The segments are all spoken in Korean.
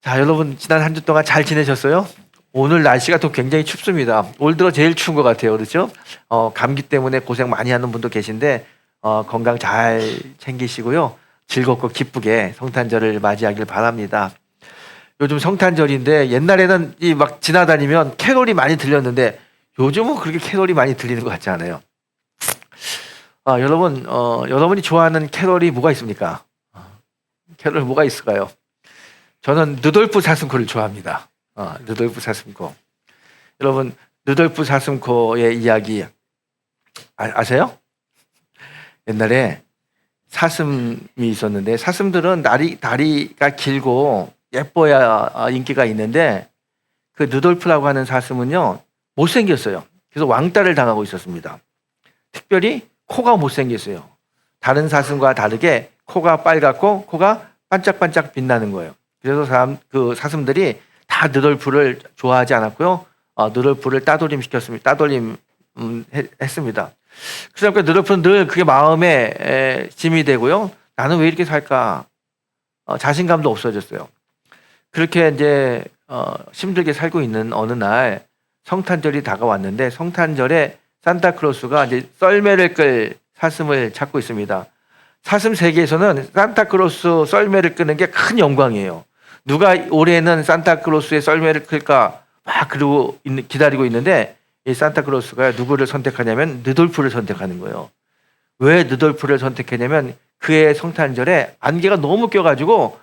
자, 여러분 지난 한 주 동안 잘 지내셨어요? 오늘 날씨가 또 굉장히 춥습니다. 올 들어 제일 추운 것 같아요. 그렇죠? 감기 때문에 고생 많이 하는 분도 계신데 건강 잘 챙기시고요. 즐겁고 기쁘게 성탄절을 맞이하길 바랍니다. 요즘 성탄절인데 옛날에는 이 막 지나다니면 캐롤이 많이 들렸는데 요즘은 그렇게 캐롤이 많이 들리는 것 같지 않아요. 여러분, 여러분이 좋아하는 캐롤이 뭐가 있습니까? 캐롤 뭐가 있을까요? 저는 루돌프 사슴코를 좋아합니다. 루돌프 사슴코. 여러분, 루돌프 사슴코의 이야기 아세요? 옛날에 사슴이 있었는데 사슴들은 다리가 길고 예뻐야 인기가 있는데 그 루돌프라고 하는 사슴은요 못생겼어요. 그래서 왕따를 당하고 있었습니다. 특별히 코가 못생겼어요. 다른 사슴과 다르게 코가 빨갛고 코가 반짝반짝 빛나는 거예요. 그래서 그 사슴들이 다 루돌프를 좋아하지 않았고요. 루돌프를 했습니다. 그래서 루돌프는 늘 그게 마음에 짐이 되고요. 나는 왜 이렇게 살까? 자신감도 없어졌어요. 그렇게 이제 힘들게 살고 있는 어느 날 성탄절이 다가왔는데 성탄절에 산타클로스가 이제 썰매를 끌 사슴을 찾고 있습니다. 사슴 세계에서는 산타클로스 썰매를 끄는 게 큰 영광이에요. 누가 올해는 산타클로스의 썰매를 끌까 막 그러고 기다리고 있는데 이 산타클로스가 누구를 선택하냐면 루돌프를 선택하는 거예요. 왜 루돌프를 선택했냐면 그의 성탄절에 안개가 너무 껴가지고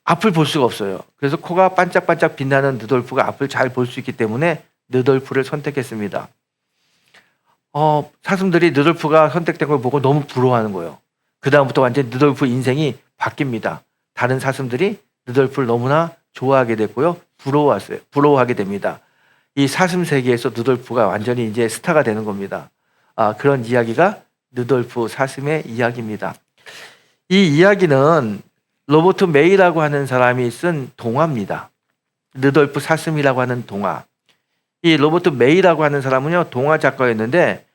앞을 볼 수가 없어요. 그래서 코가 반짝반짝 빛나는 루돌프가 앞을 잘 볼 수 있기 때문에 루돌프를 선택했습니다. 사슴들이 루돌프가 선택된 걸 보고 너무 부러워하는 거예요. 그 다음부터 완전히 루돌프 인생이 바뀝니다. 다른 사슴들이 루돌프를 너무나 좋아하게 됐고요. 부러워하게 됩니다. 이 사슴 세계에서 루돌프가 완전히 이제 스타가 되는 겁니다. 그런 이야기가 루돌프 사슴의 이야기입니다. 이 이야기는 로버트 메이라고 하는 사람이 쓴 동화입니다. 루돌프 사슴이라고 하는 동화. 이 로버트 메이라고 하는 사람은요, 동화 작가였는데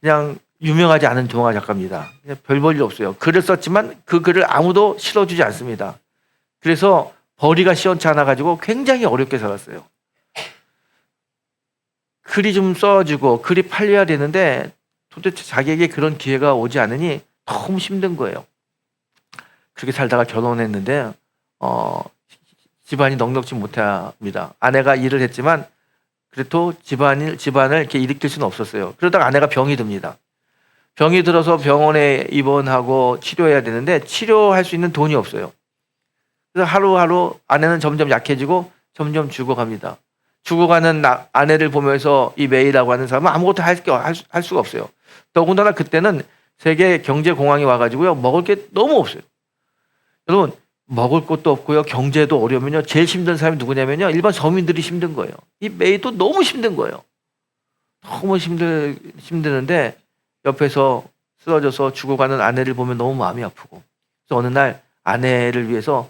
그냥 유명하지 않은 동화 작가입니다. 별 볼 일 없어요. 글을 썼지만 그 글을 아무도 실어주지 않습니다. 그래서 벌이가 시원치 않아가지고 굉장히 어렵게 살았어요. 글이 좀 써주고 글이 팔려야 되는데 도대체 자기에게 그런 기회가 오지 않으니 너무 힘든 거예요. 그렇게 살다가 결혼했는데 집안이 넉넉지 못합니다. 아내가 일을 했지만 그래도 집안을 이렇게 일으킬 수는 없었어요. 그러다가 아내가 병이 듭니다. 병이 들어서 병원에 입원하고 치료해야 되는데 치료할 수 있는 돈이 없어요. 그래서 하루하루 아내는 점점 약해지고 점점 죽어갑니다. 죽어가는 아내를 보면서 이 메이라고 하는 사람은 아무것도 할 수가 없어요. 더군다나 그때는 세계 경제 공황이 와가지고요. 먹을 게 너무 없어요. 여러분, 먹을 것도 없고요. 경제도 어려우면요. 제일 힘든 사람이 누구냐면요. 일반 서민들이 힘든 거예요. 이 메이도 너무 힘든 거예요. 너무 힘드는데 옆에서 쓰러져서 죽어가는 아내를 보면 너무 마음이 아프고. 그래서 어느 날 아내를 위해서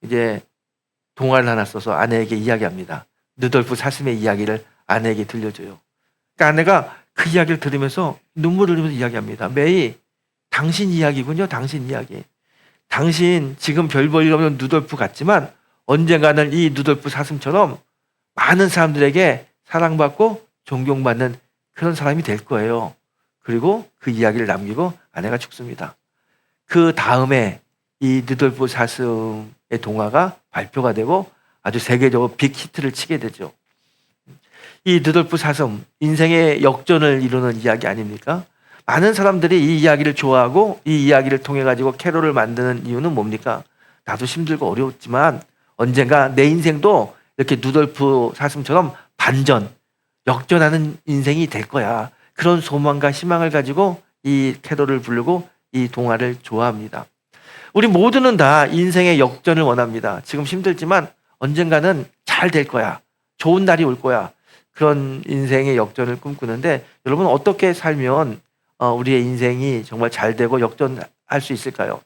이제 동화를 하나 써서 아내에게 이야기합니다. 루돌프 사슴의 이야기를 아내에게 들려줘요. 그러니까 아내가 그 이야기를 들으면서 눈물을 흘리면서 이야기합니다. 메이, 당신 이야기군요. 당신 이야기. 당신 지금 별 볼 일 없는 루돌프 같지만 언젠가는 이 루돌프 사슴처럼 많은 사람들에게 사랑받고 존경받는 그런 사람이 될 거예요. 그리고 그 이야기를 남기고 아내가 죽습니다. 그 다음에 이 루돌프 사슴의 동화가 발표가 되고 아주 세계적으로 빅히트를 치게 되죠. 이 루돌프 사슴, 인생의 역전을 이루는 이야기 아닙니까? 많은 사람들이 이 이야기를 좋아하고 이 이야기를 통해 가지고 캐롤을 만드는 이유는 뭡니까? 나도 힘들고 어려웠지만 언젠가 내 인생도 이렇게 루돌프 사슴처럼 역전하는 인생이 될 거야. 그런 소망과 희망을 가지고 이 캐롤을 부르고 이 동화를 좋아합니다. 우리 모두는 다 인생의 역전을 원합니다. 지금 힘들지만 언젠가는 잘 될 거야. 좋은 날이 올 거야. 그런 인생의 역전을 꿈꾸는데 여러분 어떻게 살면 우리의 인생이 정말 잘 되고 역전할 수 있을까요?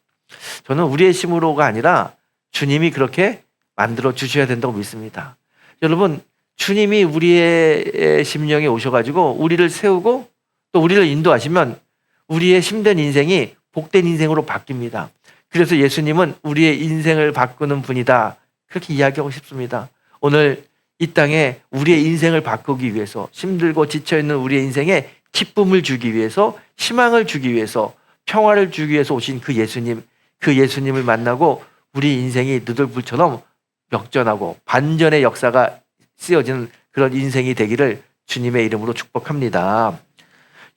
저는 우리의 힘으로가 아니라 주님이 그렇게 만들어 주셔야 된다고 믿습니다. 여러분, 주님이 우리의 심령에 오셔가지고 우리를 세우고 또 우리를 인도하시면 우리의 힘든 인생이 복된 인생으로 바뀝니다. 그래서 예수님은 우리의 인생을 바꾸는 분이다. 그렇게 이야기하고 싶습니다. 오늘 이 땅에 우리의 인생을 바꾸기 위해서, 힘들고 지쳐있는 우리의 인생에 기쁨을 주기 위해서, 희망을 주기 위해서, 평화를 주기 위해서 오신 그 예수님, 그 예수님을 만나고 우리 인생이 누들불처럼 역전하고 반전의 역사가 쓰여지는 그런 인생이 되기를 주님의 이름으로 축복합니다.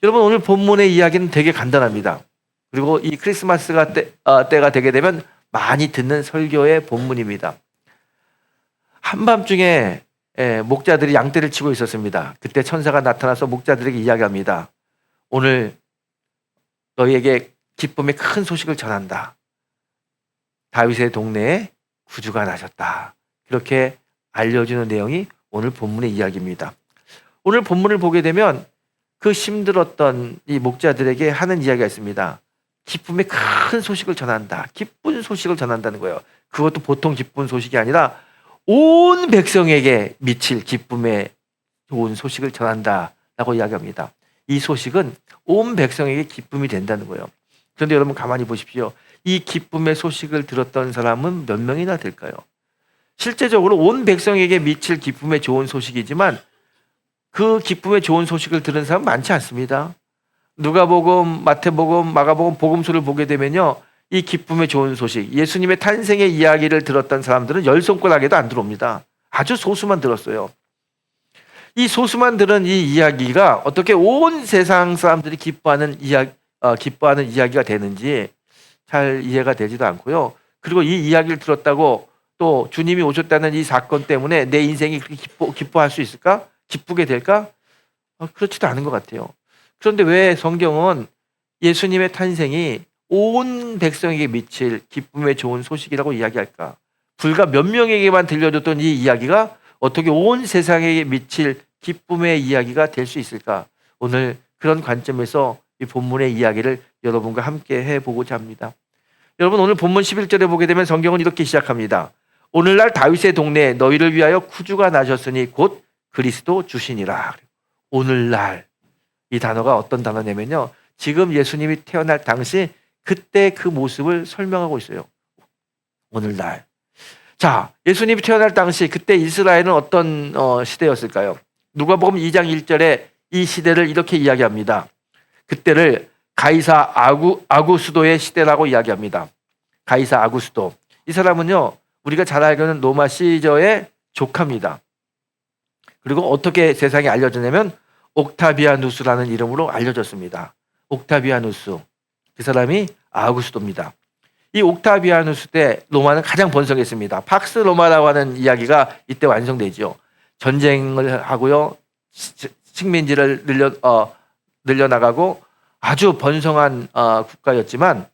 여러분, 오늘 본문의 이야기는 되게 간단합니다. 그리고 이 크리스마스가 때가 되게 되면 많이 듣는 설교의 본문입니다. 한밤중에 목자들이 양떼를 치고 있었습니다. 그때 천사가 나타나서 목자들에게 이야기합니다. 오늘 너희에게 기쁨의 큰 소식을 전한다. 다윗의 동네에 구주가 나셨다. 그렇게 알려주는 내용이 오늘 본문의 이야기입니다. 오늘 본문을 보게 되면 그 힘들었던 이 목자들에게 하는 이야기가 있습니다. 기쁨의 큰 소식을 전한다. 기쁜 소식을 전한다는 거예요. 그것도 보통 기쁜 소식이 아니라 온 백성에게 미칠 기쁨의 좋은 소식을 전한다라고 이야기합니다. 이 소식은 온 백성에게 기쁨이 된다는 거예요. 그런데 여러분 가만히 보십시오. 이 기쁨의 소식을 들었던 사람은 몇 명이나 될까요? 실제적으로 온 백성에게 미칠 기쁨의 좋은 소식이지만 그 기쁨의 좋은 소식을 들은 사람은 많지 않습니다. 누가복음, 마태복음, 마가복음, 복음서를 보게 되면요, 이 기쁨의 좋은 소식, 예수님의 탄생의 이야기를 들었던 사람들은 열 손가락에도 안 들어옵니다. 아주 소수만 들었어요. 이 소수만 들은 이 이야기가 어떻게 온 세상 사람들이 기뻐하는 이야기가 되는지 잘 이해가 되지도 않고요. 그리고 이 이야기를 들었다고 또 주님이 오셨다는 이 사건 때문에 내 인생이 그렇게 기뻐할 수 있을까? 기쁘게 될까? 그렇지도 않은 것 같아요. 그런데 왜 성경은 예수님의 탄생이 온 백성에게 미칠 기쁨의 좋은 소식이라고 이야기할까? 불과 몇 명에게만 들려줬던 이 이야기가 어떻게 온 세상에게 미칠 기쁨의 이야기가 될 수 있을까? 오늘 그런 관점에서 이 본문의 이야기를 여러분과 함께 해보고자 합니다. 여러분, 오늘 본문 11절에 보게 되면 성경은 이렇게 시작합니다. 오늘날 다윗의 동네에 너희를 위하여 구주가 나셨으니 곧 그리스도 주시니라. 오늘날, 이 단어가 어떤 단어냐면요, 지금 예수님이 태어날 당시 그때 그 모습을 설명하고 있어요. 오늘날. 자, 예수님이 태어날 당시 그때 이스라엘은 어떤 시대였을까요? 누가복음 2장 1절에 이 시대를 이렇게 이야기합니다. 그때를 가이사 아구스도의 시대라고 이야기합니다. 가이사 아구스도. 이 사람은요, 우리가 잘 알고 있는 로마 시저의 조카입니다. 그리고 어떻게 세상에 알려졌냐면 옥타비아누스라는 이름으로 알려졌습니다. 옥타비아누스. 그 사람이 아구스도입니다. 이 옥타비아누스 때 로마는 가장 번성했습니다. 팍스 로마라고 하는 이야기가 이때 완성되죠. 전쟁을 하고요, 식민지를 늘려나가고 아주 번성한 국가였지만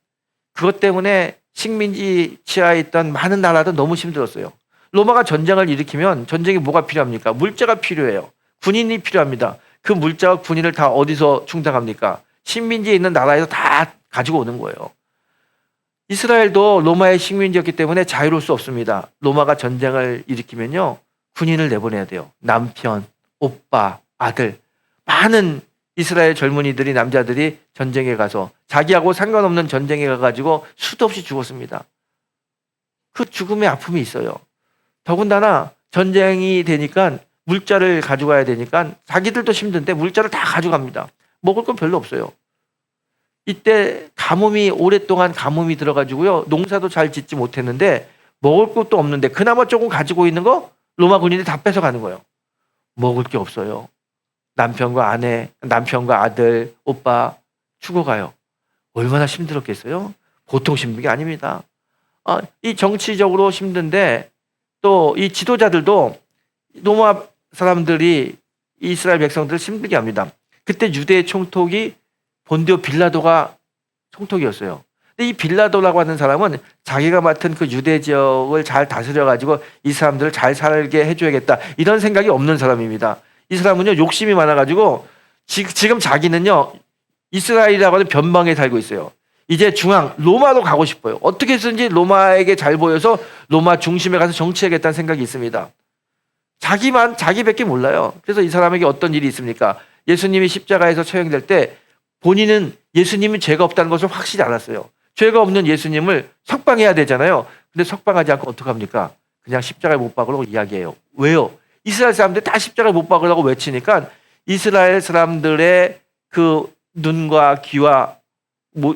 그것 때문에 식민지 치하에 있던 많은 나라도 너무 힘들었어요. 로마가 전쟁을 일으키면 전쟁에 뭐가 필요합니까? 물자가 필요해요. 군인이 필요합니다. 그 물자와 군인을 다 어디서 충당합니까? 식민지에 있는 나라에서 다 가지고 오는 거예요. 이스라엘도 로마의 식민지였기 때문에 자유로울 수 없습니다. 로마가 전쟁을 일으키면요, 군인을 내보내야 돼요. 남편, 오빠, 아들, 많은 이스라엘 젊은이들이, 남자들이 전쟁에 가서 자기하고 상관없는 전쟁에 가가지고 수도 없이 죽었습니다. 그 죽음의 아픔이 있어요. 더군다나 전쟁이 되니까 물자를 가져가야 되니까 자기들도 힘든데 물자를 다 가져갑니다. 먹을 건 별로 없어요. 이때 가뭄이, 오랫동안 가뭄이 들어가지고요, 농사도 잘 짓지 못했는데 먹을 것도 없는데 그나마 조금 가지고 있는 거 로마 군인이 다 뺏어가는 거예요. 먹을 게 없어요. 남편과 아내, 남편과 아들, 오빠 죽어가요. 얼마나 힘들었겠어요? 보통 힘든 게 아닙니다. 이 정치적으로 힘든데 또 이 지도자들도 로마 사람들이 이스라엘 백성들을 힘들게 합니다. 그때 유대의 총독이 본디오 빌라도가 총독이었어요. 근데 이 빌라도라고 하는 사람은 자기가 맡은 그 유대 지역을 잘 다스려가지고 이 사람들을 잘 살게 해줘야겠다, 이런 생각이 없는 사람입니다. 이 사람은요, 욕심이 많아가지고 지금 자기는요, 이스라엘이라고 하는 변방에 살고 있어요. 이제 중앙 로마로 가고 싶어요. 어떻게 해서든지 로마에게 잘 보여서 로마 중심에 가서 정치하겠다는 생각이 있습니다. 자기밖에 몰라요. 그래서 이 사람에게 어떤 일이 있습니까? 예수님이 십자가에서 처형될 때 본인은 예수님은 죄가 없다는 것을 확실히 알았어요. 죄가 없는 예수님을 석방해야 되잖아요. 근데 석방하지 않고 어떡합니까? 그냥 십자가에 못 박으라고 이야기해요. 왜요? 이스라엘 사람들이 다 십자가에 못 박으라고 외치니까 이스라엘 사람들의 그 눈과 귀와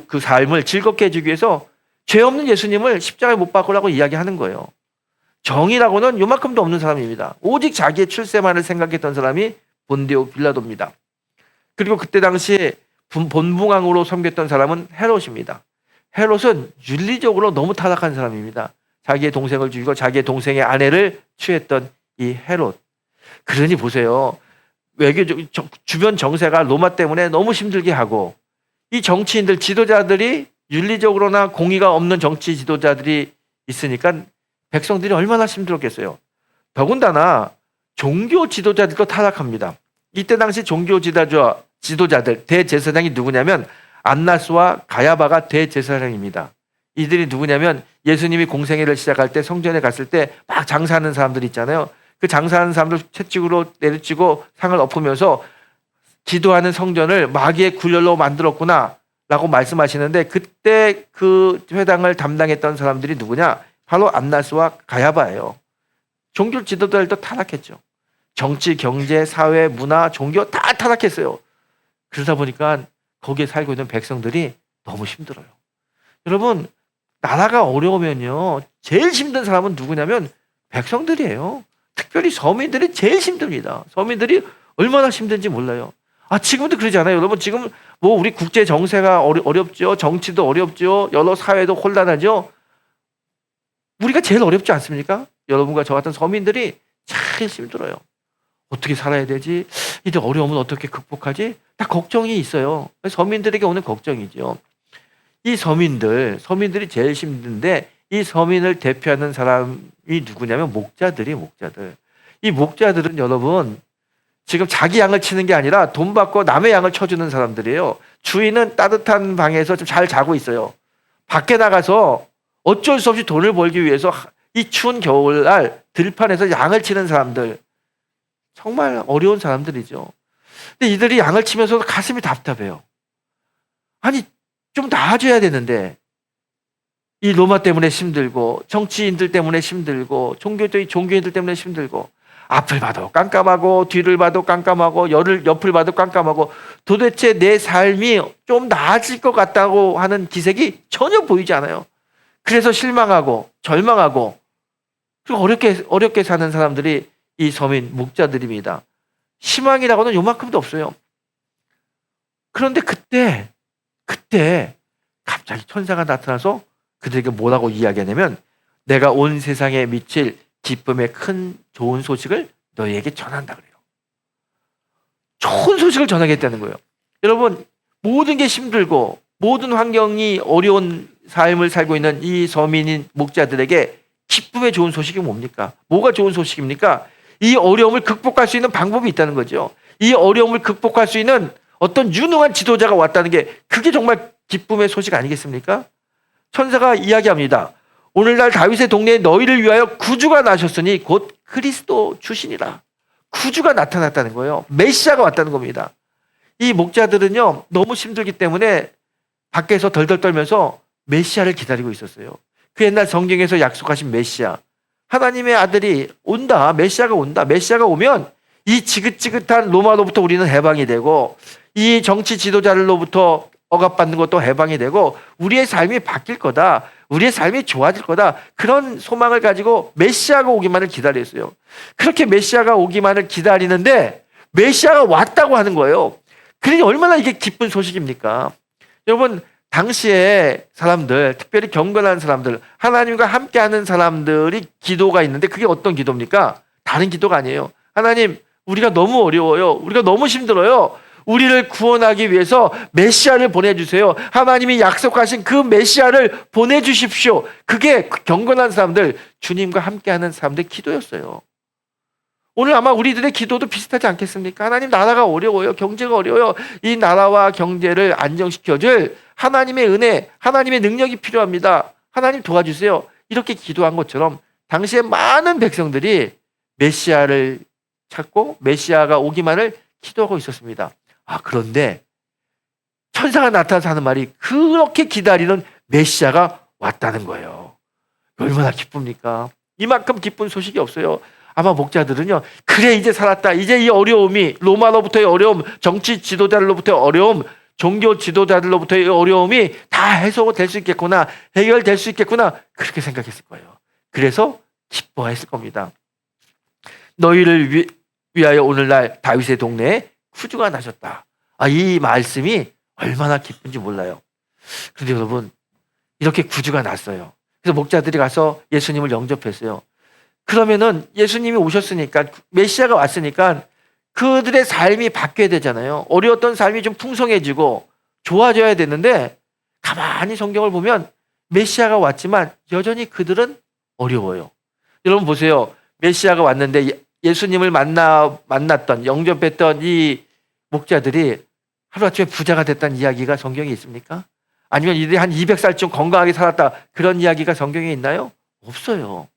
그 삶을 즐겁게 해주기 위해서 죄 없는 예수님을 십자가에 못 박으라고 이야기하는 거예요. 정의라고는 요만큼도 없는 사람입니다. 오직 자기의 출세만을 생각했던 사람이 본디오 빌라도입니다. 그리고 그때 당시 본붕왕으로 섬겼던 사람은 헤롯입니다. 헤롯은 윤리적으로 너무 타락한 사람입니다. 자기의 동생을 죽이고 자기의 동생의 아내를 취했던 이 헤롯. 그러니 보세요. 주변 정세가 로마 때문에 너무 힘들게 하고 이 정치인들 지도자들이 윤리적으로나 공의가 없는 정치 지도자들이 있으니까 백성들이 얼마나 힘들었겠어요. 더군다나 종교 지도자들도 타락합니다. 이때 당시 종교 지도자들 대제사장이 누구냐면 안나스와 가야바가 대제사장입니다. 이들이 누구냐면 예수님이 공생애를 시작할 때 성전에 갔을 때 막 장사하는 사람들 있잖아요. 그 장사하는 사람들 채찍으로 내리치고 상을 엎으면서 기도하는 성전을 마귀의 굴렬로 만들었구나 라고 말씀하시는데 그때 그 회당을 담당했던 사람들이 누구냐? 바로 안나스와 가야바예요. 종교 지도자들도 타락했죠. 정치, 경제, 사회, 문화, 종교 다 타락했어요. 그러다 보니까 거기에 살고 있는 백성들이 너무 힘들어요. 여러분, 나라가 어려우면요. 제일 힘든 사람은 누구냐면 백성들이에요. 특별히 서민들이 제일 힘듭니다. 서민들이 얼마나 힘든지 몰라요. 지금도 그러잖아요. 여러분, 지금 뭐 우리 국제 정세가 어렵죠. 정치도 어렵죠. 여러 사회도 혼란하죠. 우리가 제일 어렵지 않습니까? 여러분과 저 같은 서민들이 제일 힘들어요. 어떻게 살아야 되지? 이제 어려움은 어떻게 극복하지? 다 걱정이 있어요. 서민들에게 오는 걱정이죠. 이 서민들이 제일 힘든데 이 서민을 대표하는 사람이 누구냐면 목자들. 이 목자들은 여러분 지금 자기 양을 치는 게 아니라 돈 받고 남의 양을 쳐주는 사람들이에요. 주인은 따뜻한 방에서 좀 잘 자고 있어요. 밖에 나가서 어쩔 수 없이 돈을 벌기 위해서 이 추운 겨울날 들판에서 양을 치는 사람들. 정말 어려운 사람들이죠. 근데 이들이 양을 치면서도 가슴이 답답해요. 아니 좀 나아져야 되는데 이 로마 때문에 힘들고 정치인들 때문에 힘들고 종교인들 때문에 힘들고 앞을 봐도 깜깜하고 뒤를 봐도 깜깜하고 옆을 봐도 깜깜하고 도대체 내 삶이 좀 나아질 것 같다고 하는 기색이 전혀 보이지 않아요. 그래서 실망하고 절망하고 그리고 어렵게 사는 사람들이 이 서민 목자들입니다. 희망이라고는 요만큼도 없어요. 그런데 그때 갑자기 천사가 나타나서 그들에게 뭐라고 이야기하냐면 내가 온 세상에 미칠 기쁨의 큰 좋은 소식을 너희에게 전한다 그래요. 좋은 소식을 전하겠다는 거예요. 여러분 모든 게 힘들고 모든 환경이 어려운 삶을 살고 있는 이 서민인 목자들에게 기쁨의 좋은 소식이 뭡니까? 뭐가 좋은 소식입니까? 이 어려움을 극복할 수 있는 방법이 있다는 거죠. 이 어려움을 극복할 수 있는 어떤 유능한 지도자가 왔다는 게 그게 정말 기쁨의 소식 아니겠습니까? 천사가 이야기합니다. 오늘날 다윗의 동네에 너희를 위하여 구주가 나셨으니 곧 그리스도 주시니라. 구주가 나타났다는 거예요. 메시아가 왔다는 겁니다. 이 목자들은요 너무 힘들기 때문에 밖에서 덜덜 떨면서 메시아를 기다리고 있었어요. 그 옛날 성경에서 약속하신 메시아, 하나님의 아들이 온다. 메시아가 온다. 메시아가 오면 이 지긋지긋한 로마로부터 우리는 해방이 되고 이 정치 지도자들로부터 억압받는 것도 해방이 되고 우리의 삶이 바뀔 거다. 우리의 삶이 좋아질 거다. 그런 소망을 가지고 메시아가 오기만을 기다렸어요. 그렇게 메시아가 오기만을 기다리는데 메시아가 왔다고 하는 거예요. 그러니 얼마나 이게 기쁜 소식입니까? 여러분 당시에 사람들, 특별히 경건한 사람들, 하나님과 함께하는 사람들이 기도가 있는데 그게 어떤 기도입니까? 다른 기도가 아니에요. 하나님, 우리가 너무 어려워요. 우리가 너무 힘들어요. 우리를 구원하기 위해서 메시아를 보내주세요. 하나님이 약속하신 그 메시아를 보내주십시오. 그게 경건한 사람들, 주님과 함께하는 사람들의 기도였어요. 오늘 아마 우리들의 기도도 비슷하지 않겠습니까? 하나님, 나라가 어려워요. 경제가 어려워요. 이 나라와 경제를 안정시켜줄 하나님의 은혜, 하나님의 능력이 필요합니다. 하나님 도와주세요. 이렇게 기도한 것처럼 당시에 많은 백성들이 메시아를 찾고 메시아가 오기만을 기도하고 있었습니다. 그런데 천사가 나타나서 하는 말이 그렇게 기다리는 메시아가 왔다는 거예요. 얼마나 기쁩니까? 이만큼 기쁜 소식이 없어요. 아마 목자들은요, 그래 이제 살았다. 이제 이 어려움이, 로마로부터의 어려움, 정치 지도자들로부터의 어려움, 종교 지도자들로부터의 어려움이 다 해소될 수 있겠구나, 해결될 수 있겠구나, 그렇게 생각했을 거예요. 그래서 기뻐했을 겁니다. 너희를 위하여 오늘날 다윗의 동네에 구주가 나셨다. 이 말씀이 얼마나 기쁜지 몰라요. 그런데 여러분, 이렇게 구주가 났어요. 그래서 목자들이 가서 예수님을 영접했어요. 그러면은 예수님이 오셨으니까, 메시아가 왔으니까 그들의 삶이 바뀌어야 되잖아요. 어려웠던 삶이 좀 풍성해지고 좋아져야 되는데, 가만히 성경을 보면 메시아가 왔지만 여전히 그들은 어려워요. 여러분 보세요. 메시아가 왔는데 예수님을 만났던, 영접했던 이 목자들이 하루아침에 부자가 됐다는 이야기가 성경에 있습니까? 아니면 이들이 한 200살쯤 건강하게 살았다, 그런 이야기가 성경에 있나요? 없어요.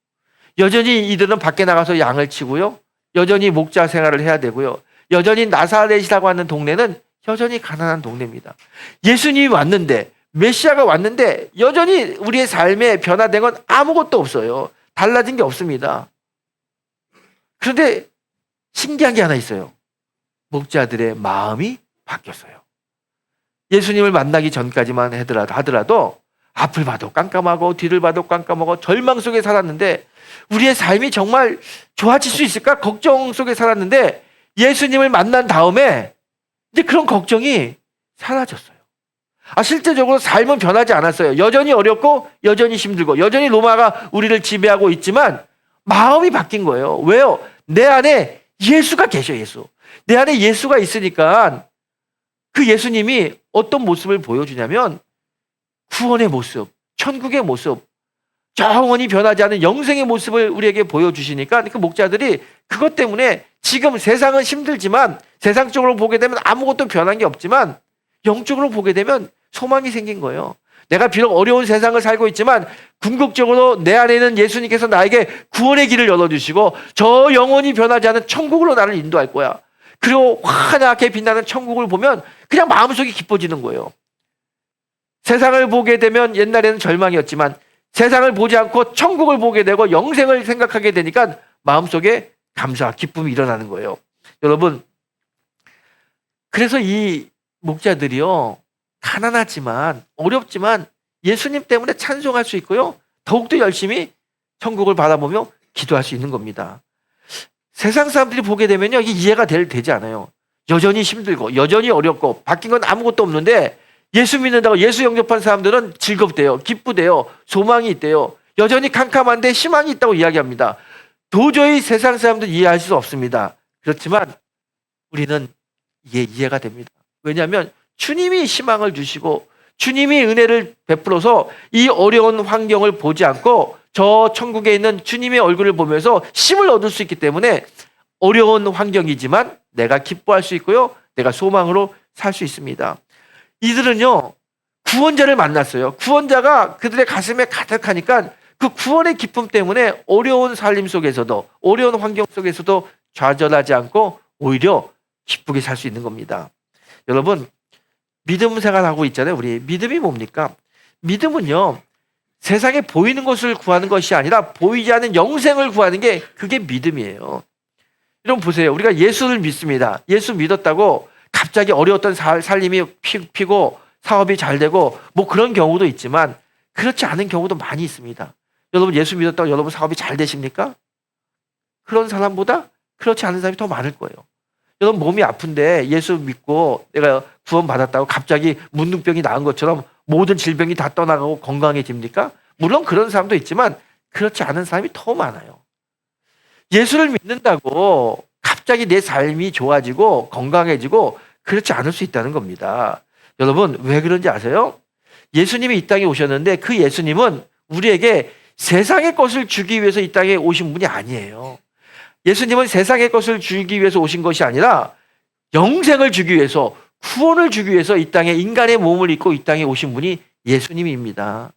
여전히 이들은 밖에 나가서 양을 치고요, 여전히 목자 생활을 해야 되고요, 여전히 나사렛이라고 하는 동네는 여전히 가난한 동네입니다. 예수님이 왔는데, 메시아가 왔는데 여전히 우리의 삶에 변화된 건 아무것도 없어요. 달라진 게 없습니다. 그런데 신기한 게 하나 있어요. 목자들의 마음이 바뀌었어요. 예수님을 만나기 전까지만 하더라도 앞을 봐도 깜깜하고 뒤를 봐도 깜깜하고 절망 속에 살았는데, 우리의 삶이 정말 좋아질 수 있을까 걱정 속에 살았는데, 예수님을 만난 다음에 이제 그런 걱정이 사라졌어요. 실제적으로 삶은 변하지 않았어요. 여전히 어렵고 여전히 힘들고 여전히 로마가 우리를 지배하고 있지만 마음이 바뀐 거예요. 왜요? 내 안에 예수가 계셔. 예수. 내 안에 예수가 있으니까 그 예수님이 어떤 모습을 보여주냐면 구원의 모습, 천국의 모습, 영원히 변하지 않은 영생의 모습을 우리에게 보여주시니까 그 목자들이 그것 때문에 지금 세상은 힘들지만, 세상적으로 보게 되면 아무것도 변한 게 없지만 영적으로 보게 되면 소망이 생긴 거예요. 내가 비록 어려운 세상을 살고 있지만 궁극적으로 내 안에 있는 예수님께서 나에게 구원의 길을 열어주시고 저 영원히 변하지 않은 천국으로 나를 인도할 거야. 그리고 환하게 빛나는 천국을 보면 그냥 마음속이 기뻐지는 거예요. 세상을 보게 되면 옛날에는 절망이었지만 세상을 보지 않고 천국을 보게 되고 영생을 생각하게 되니까 마음속에 감사, 기쁨이 일어나는 거예요. 여러분, 그래서 이 목자들이요, 가난하지만 어렵지만 예수님 때문에 찬송할 수 있고요, 더욱더 열심히 천국을 바라보며 기도할 수 있는 겁니다. 세상 사람들이 보게 되면요, 이게 이해가 되지 않아요. 여전히 힘들고 여전히 어렵고 바뀐 건 아무것도 없는데 예수 믿는다고, 예수 영접한 사람들은 즐겁대요, 기쁘대요, 소망이 있대요. 여전히 캄캄한데 희망이 있다고 이야기합니다. 도저히 세상 사람들 이해할 수 없습니다. 그렇지만 우리는 이해가 됩니다. 왜냐하면 주님이 희망을 주시고 주님이 은혜를 베풀어서 이 어려운 환경을 보지 않고 저 천국에 있는 주님의 얼굴을 보면서 힘을 얻을 수 있기 때문에 어려운 환경이지만 내가 기뻐할 수 있고요, 내가 소망으로 살 수 있습니다. 이들은요, 구원자를 만났어요. 구원자가 그들의 가슴에 가득하니까 그 구원의 기쁨 때문에 어려운 살림 속에서도, 어려운 환경 속에서도 좌절하지 않고 오히려 기쁘게 살 수 있는 겁니다. 여러분, 믿음 생활하고 있잖아요. 우리 믿음이 뭡니까? 믿음은요, 세상에 보이는 것을 구하는 것이 아니라 보이지 않는 영생을 구하는 게, 그게 믿음이에요. 여러분 보세요. 우리가 예수를 믿습니다. 예수 믿었다고 갑자기 어려웠던 살림이 피고 사업이 잘 되고 뭐 그런 경우도 있지만 그렇지 않은 경우도 많이 있습니다. 여러분, 예수 믿었다고 여러분 사업이 잘 되십니까? 그런 사람보다 그렇지 않은 사람이 더 많을 거예요. 여러분, 몸이 아픈데 예수 믿고 내가 구원 받았다고 갑자기 문둥병이 나은 것처럼 모든 질병이 다 떠나가고 건강해집니까? 물론 그런 사람도 있지만 그렇지 않은 사람이 더 많아요. 예수를 믿는다고 갑자기 내 삶이 좋아지고 건강해지고 그렇지 않을 수 있다는 겁니다. 여러분, 왜 그런지 아세요? 예수님이 이 땅에 오셨는데 그 예수님은 우리에게 세상의 것을 주기 위해서 이 땅에 오신 분이 아니에요. 예수님은 세상의 것을 주기 위해서 오신 것이 아니라 영생을 주기 위해서, 구원을 주기 위해서 이 땅에 인간의 몸을 입고 이 땅에 오신 분이 예수님입니다.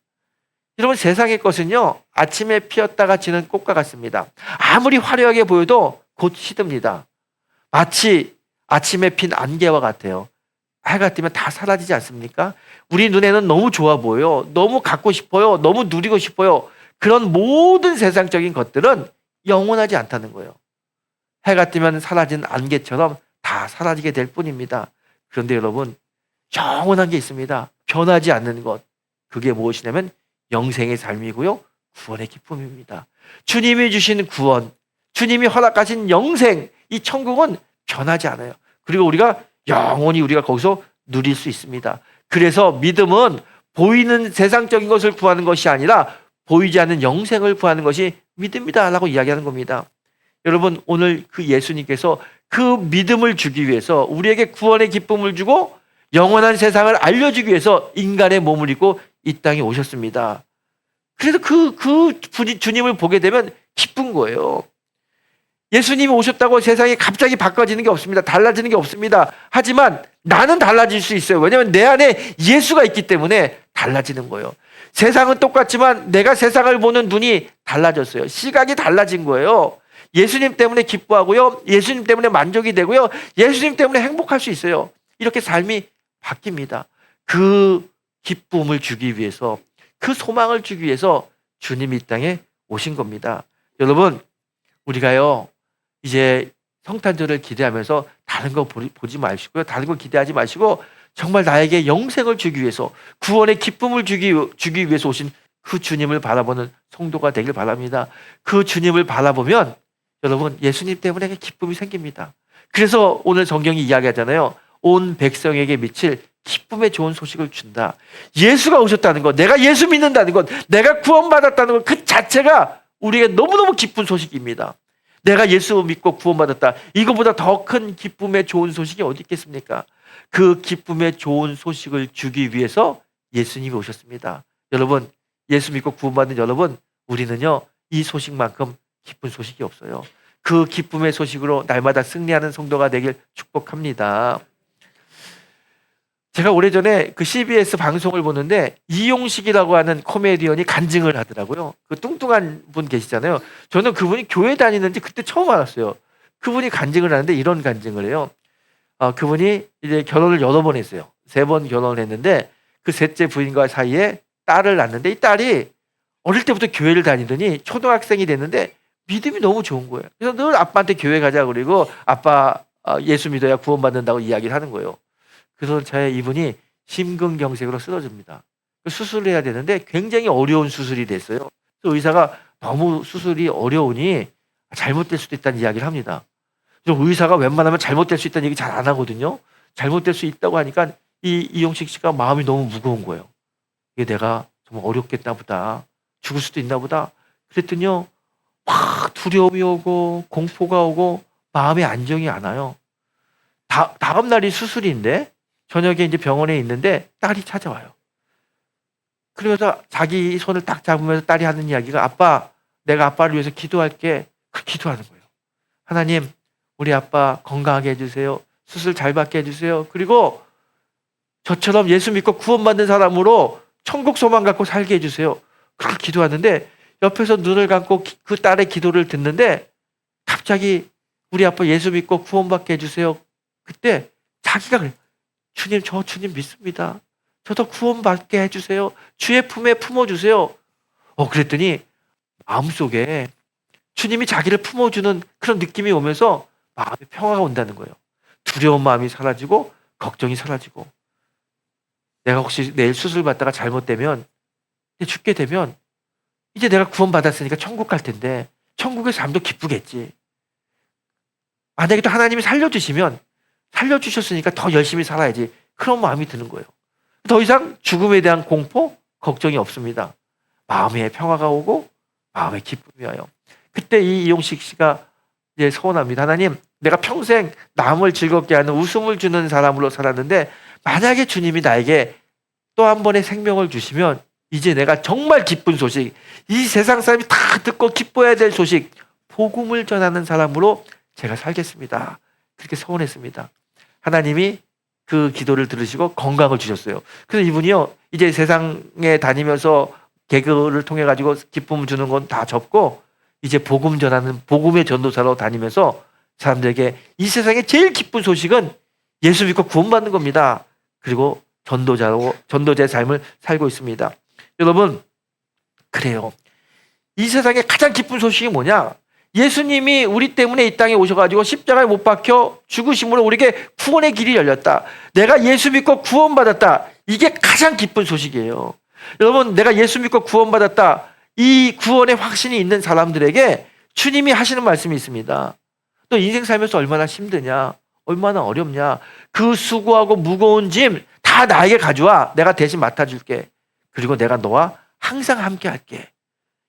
여러분, 세상의 것은요, 아침에 피었다가 지는 꽃과 같습니다. 아무리 화려하게 보여도 곧 시듭니다. 마치 아침에 핀 안개와 같아요. 해가 뜨면 다 사라지지 않습니까? 우리 눈에는 너무 좋아 보여요. 너무 갖고 싶어요. 너무 누리고 싶어요. 그런 모든 세상적인 것들은 영원하지 않다는 거예요. 해가 뜨면 사라진 안개처럼 다 사라지게 될 뿐입니다. 그런데 여러분, 영원한 게 있습니다. 변하지 않는 것. 그게 무엇이냐면 영생의 삶이고요, 구원의 기쁨입니다. 주님이 주신 구원, 주님이 허락하신 영생, 이 천국은 변하지 않아요. 그리고 우리가 영원히 우리가 거기서 누릴 수 있습니다. 그래서 믿음은 보이는 세상적인 것을 구하는 것이 아니라 보이지 않는 영생을 구하는 것이 믿음이다 라고 이야기하는 겁니다. 여러분, 오늘 그 예수님께서 그 믿음을 주기 위해서, 우리에게 구원의 기쁨을 주고 영원한 세상을 알려주기 위해서 인간의 몸을 입고 이 땅에 오셨습니다. 그래서 그 주님을 보게 되면 기쁜 거예요. 예수님이 오셨다고 세상이 갑자기 바꿔지는 게 없습니다. 달라지는 게 없습니다. 하지만 나는 달라질 수 있어요. 왜냐하면 내 안에 예수가 있기 때문에 달라지는 거예요. 세상은 똑같지만 내가 세상을 보는 눈이 달라졌어요. 시각이 달라진 거예요. 예수님 때문에 기뻐하고요, 예수님 때문에 만족이 되고요, 예수님 때문에 행복할 수 있어요. 이렇게 삶이 바뀝니다. 그 기쁨을 주기 위해서, 그 소망을 주기 위해서 주님이 이 땅에 오신 겁니다. 여러분, 우리가요 이제 성탄절을 기대하면서 다른 거 보지 마시고요, 다른 거 기대하지 마시고 정말 나에게 영생을 주기 위해서, 구원의 기쁨을 주기 위해서 오신 그 주님을 바라보는 성도가 되길 바랍니다. 그 주님을 바라보면 여러분, 예수님 때문에 기쁨이 생깁니다. 그래서 오늘 성경이 이야기하잖아요. 온 백성에게 미칠 기쁨의 좋은 소식을 준다. 예수가 오셨다는 것, 내가 예수 믿는다는 것, 내가 구원받았다는 것, 그 자체가 우리에게 너무너무 기쁜 소식입니다. 내가 예수 믿고 구원받았다. 이거보다 더 큰 기쁨의 좋은 소식이 어디 있겠습니까? 그 기쁨의 좋은 소식을 주기 위해서 예수님이 오셨습니다. 여러분, 예수 믿고 구원받은 여러분, 우리는요 이 소식만큼 기쁜 소식이 없어요. 그 기쁨의 소식으로 날마다 승리하는 성도가 되길 축복합니다. 제가 오래전에 그 CBS 방송을 보는데 이용식이라고 하는 코미디언이 간증을 하더라고요. 그 뚱뚱한 분 계시잖아요. 저는 그분이 교회 다니는지 그때 처음 알았어요. 그분이 간증을 하는데 이런 간증을 해요. 그분이 이제 결혼을 여러 번 했어요. 3번 결혼을 했는데 그 셋째 부인과 사이에 딸을 낳는데 이 딸이 어릴 때부터 교회를 다니더니 초등학생이 됐는데 믿음이 너무 좋은 거예요. 그래서 늘 아빠한테 교회 가자 그러고 아빠 예수 믿어야 구원받는다고 이야기를 하는 거예요. 그래서 이분이 심근경색으로 쓰러집니다. 수술을 해야 되는데 굉장히 어려운 수술이 됐어요. 그래서 의사가 너무 수술이 어려우니 잘못될 수도 있다는 이야기를 합니다. 그래서 의사가 웬만하면 잘못될 수 있다는 얘기 잘 안 하거든요. 잘못될 수 있다고 하니까 이용식 씨가 마음이 너무 무거운 거예요. 이게 내가 정말 어렵겠다 보다. 죽을 수도 있나 보다. 그랬더니요, 막 두려움이 오고 공포가 오고 마음의 안정이 안 와요. 다음 날이 수술인데 저녁에 이제 병원에 있는데 딸이 찾아와요. 그러면서 자기 손을 딱 잡으면서 딸이 하는 이야기가, 아빠, 내가 아빠를 위해서 기도할게. 그 기도하는 거예요. 하나님, 우리 아빠 건강하게 해주세요. 수술 잘 받게 해주세요. 그리고 저처럼 예수 믿고 구원받는 사람으로 천국 소망 갖고 살게 해주세요. 그렇게 기도하는데 옆에서 눈을 감고 그 딸의 기도를 듣는데 갑자기 우리 아빠 예수 믿고 구원받게 해주세요. 그때 자기가 그래요. 주님, 저 주님 믿습니다. 저도 구원받게 해주세요. 주의 품에 품어주세요. 그랬더니 마음속에 주님이 자기를 품어주는 그런 느낌이 오면서 마음에 평화가 온다는 거예요. 두려운 마음이 사라지고 걱정이 사라지고, 내가 혹시 내일 수술 받다가 잘못되면, 죽게 되면 이제 내가 구원받았으니까 천국 갈 텐데 천국의 삶도 기쁘겠지. 만약에 또 하나님이 살려주시면 살려주셨으니까 더 열심히 살아야지. 그런 마음이 드는 거예요. 더 이상 죽음에 대한 공포, 걱정이 없습니다. 마음에 평화가 오고 마음에 기쁨이 와요. 그때 이용식 씨가 이제 소원합니다. 하나님, 내가 평생 남을 즐겁게 하는 웃음을 주는 사람으로 살았는데 만약에 주님이 나에게 또 한 번의 생명을 주시면 이제 내가 정말 기쁜 소식, 이 세상 사람이 다 듣고 기뻐해야 될 소식, 복음을 전하는 사람으로 제가 살겠습니다. 그렇게 소원했습니다. 하나님이 그 기도를 들으시고 건강을 주셨어요. 그래서 이분이요, 이제 세상에 다니면서 개그를 통해 가지고 기쁨을 주는 건 다 접고 이제 복음 전하는 복음의 전도사로 다니면서 사람들에게 이 세상에 제일 기쁜 소식은 예수 믿고 구원받는 겁니다. 그리고 전도자의 삶을 살고 있습니다. 여러분, 그래요. 이 세상에 가장 기쁜 소식이 뭐냐? 예수님이 우리 때문에 이 땅에 오셔가지고 십자가에 못 박혀 죽으심으로 우리에게 구원의 길이 열렸다. 내가 예수 믿고 구원받았다. 이게 가장 기쁜 소식이에요. 여러분, 내가 예수 믿고 구원받았다. 이 구원의 확신이 있는 사람들에게 주님이 하시는 말씀이 있습니다. 너 인생 살면서 얼마나 힘드냐? 얼마나 어렵냐? 그 수고하고 무거운 짐 다 나에게 가져와. 내가 대신 맡아줄게. 그리고 내가 너와 항상 함께 할게.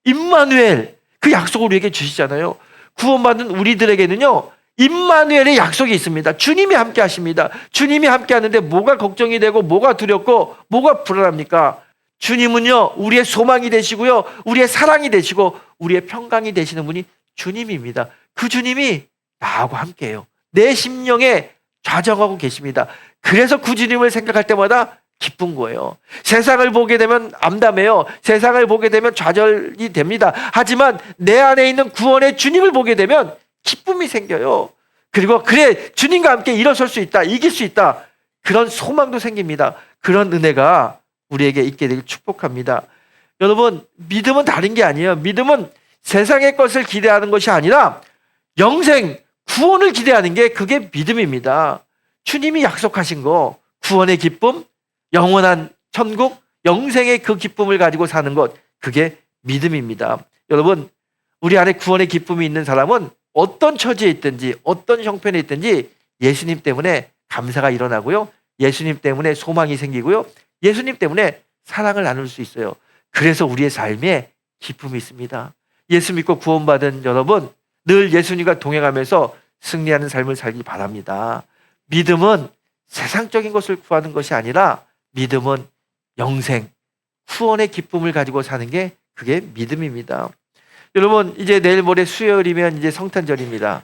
임마누엘, 그 약속을 우리에게 주시잖아요. 구원받은 우리들에게는요, 임마누엘의 약속이 있습니다. 주님이 함께 하십니다. 주님이 함께 하는데 뭐가 걱정이 되고 뭐가 두렵고 뭐가 불안합니까? 주님은요, 우리의 소망이 되시고요, 우리의 사랑이 되시고 우리의 평강이 되시는 분이 주님입니다. 그 주님이 나하고 함께해요. 내 심령에 좌정하고 계십니다. 그래서 그 주님을 생각할 때마다 기쁜 거예요. 세상을 보게 되면 암담해요. 세상을 보게 되면 좌절이 됩니다. 하지만 내 안에 있는 구원의 주님을 보게 되면 기쁨이 생겨요. 그리고 그래, 주님과 함께 일어설 수 있다, 이길 수 있다, 그런 소망도 생깁니다. 그런 은혜가 우리에게 있게 되길 축복합니다. 여러분, 믿음은 다른 게 아니에요. 믿음은 세상의 것을 기대하는 것이 아니라 영생, 구원을 기대하는 게 그게 믿음입니다. 주님이 약속하신 거, 구원의 기쁨, 영원한 천국, 영생의 그 기쁨을 가지고 사는 것, 그게 믿음입니다. 여러분, 우리 안에 구원의 기쁨이 있는 사람은 어떤 처지에 있든지 어떤 형편에 있든지 예수님 때문에 감사가 일어나고요, 예수님 때문에 소망이 생기고요, 예수님 때문에 사랑을 나눌 수 있어요. 그래서 우리의 삶에 기쁨이 있습니다. 예수 믿고 구원받은 여러분, 늘 예수님과 동행하면서 승리하는 삶을 살기 바랍니다. 믿음은 세상적인 것을 구하는 것이 아니라 믿음은 영생, 구원의 기쁨을 가지고 사는 게 그게 믿음입니다. 여러분, 이제 내일 모레 수요일이면 이제 성탄절입니다.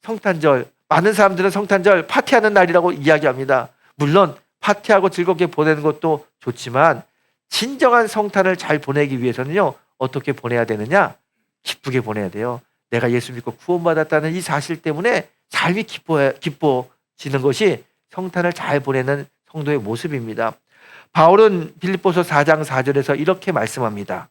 성탄절, 많은 사람들은 성탄절 파티하는 날이라고 이야기합니다. 물론 파티하고 즐겁게 보내는 것도 좋지만 진정한 성탄을 잘 보내기 위해서는요, 어떻게 보내야 되느냐? 기쁘게 보내야 돼요. 내가 예수 믿고 구원받았다는 이 사실 때문에 삶이 기뻐지는 것이 성탄을 잘 보내는 성도의 모습입니다. 바울은 빌립보서 4장 4절에서 이렇게 말씀합니다.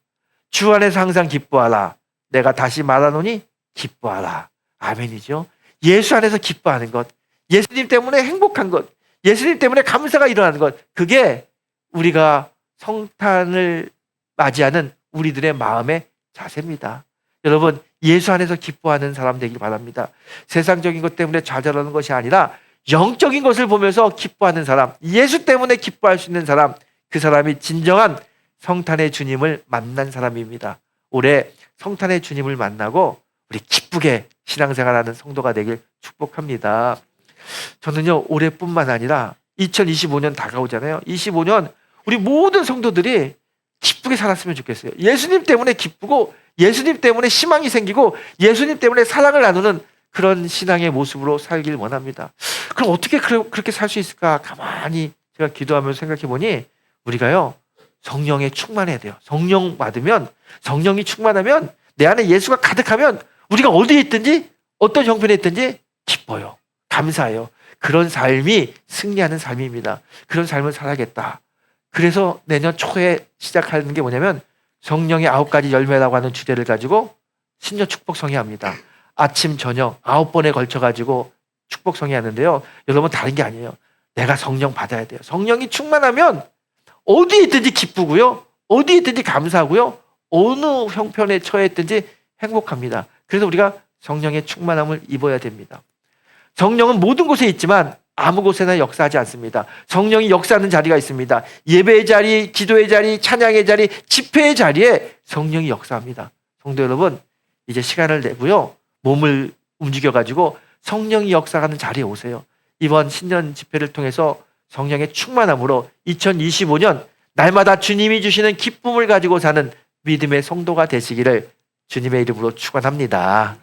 주 안에서 항상 기뻐하라. 내가 다시 말하노니 기뻐하라. 아멘이죠. 예수 안에서 기뻐하는 것, 예수님 때문에 행복한 것, 예수님 때문에 감사가 일어나는 것, 그게 우리가 성탄을 맞이하는 우리들의 마음의 자세입니다. 여러분, 예수 안에서 기뻐하는 사람 되길 바랍니다. 세상적인 것 때문에 좌절하는 것이 아니라 영적인 것을 보면서 기뻐하는 사람, 예수 때문에 기뻐할 수 있는 사람, 그 사람이 진정한 성탄의 주님을 만난 사람입니다. 올해 성탄의 주님을 만나고 우리 기쁘게 신앙생활하는 성도가 되길 축복합니다. 저는요, 올해뿐만 아니라 2025년 다가오잖아요. 25년 우리 모든 성도들이 기쁘게 살았으면 좋겠어요. 예수님 때문에 기쁘고 예수님 때문에 희망이 생기고 예수님 때문에 사랑을 나누는 그런 신앙의 모습으로 살길 원합니다. 그럼 어떻게 그렇게 살 수 있을까? 가만히 제가 기도하면서 생각해 보니 우리가요, 성령에 충만해야 돼요. 성령 받으면, 성령이 충만하면, 내 안에 예수가 가득하면 우리가 어디에 있든지 어떤 형편에 있든지 기뻐요. 감사해요. 그런 삶이 승리하는 삶입니다. 그런 삶을 살아야겠다. 그래서 내년 초에 시작하는 게 뭐냐면 성령의 9가지 열매라고 하는 주제를 가지고 신년 축복 성회합니다. 아침 저녁 9번에 걸쳐 가지고 축복 성회하는데요. 여러분, 다른 게 아니에요. 내가 성령 받아야 돼요. 성령이 충만하면 어디에 있든지 기쁘고요, 어디에 있든지 감사하고요, 어느 형편에 처해 있든지 행복합니다. 그래서 우리가 성령의 충만함을 입어야 됩니다. 성령은 모든 곳에 있지만 아무 곳에나 역사하지 않습니다. 성령이 역사하는 자리가 있습니다. 예배의 자리, 기도의 자리, 찬양의 자리, 집회의 자리에 성령이 역사합니다. 성도 여러분, 이제 시간을 내고요, 몸을 움직여가지고 성령이 역사하는 자리에 오세요. 이번 신년 집회를 통해서 성령의 충만함으로 2025년 날마다 주님이 주시는 기쁨을 가지고 사는 믿음의 성도가 되시기를 주님의 이름으로 축원합니다.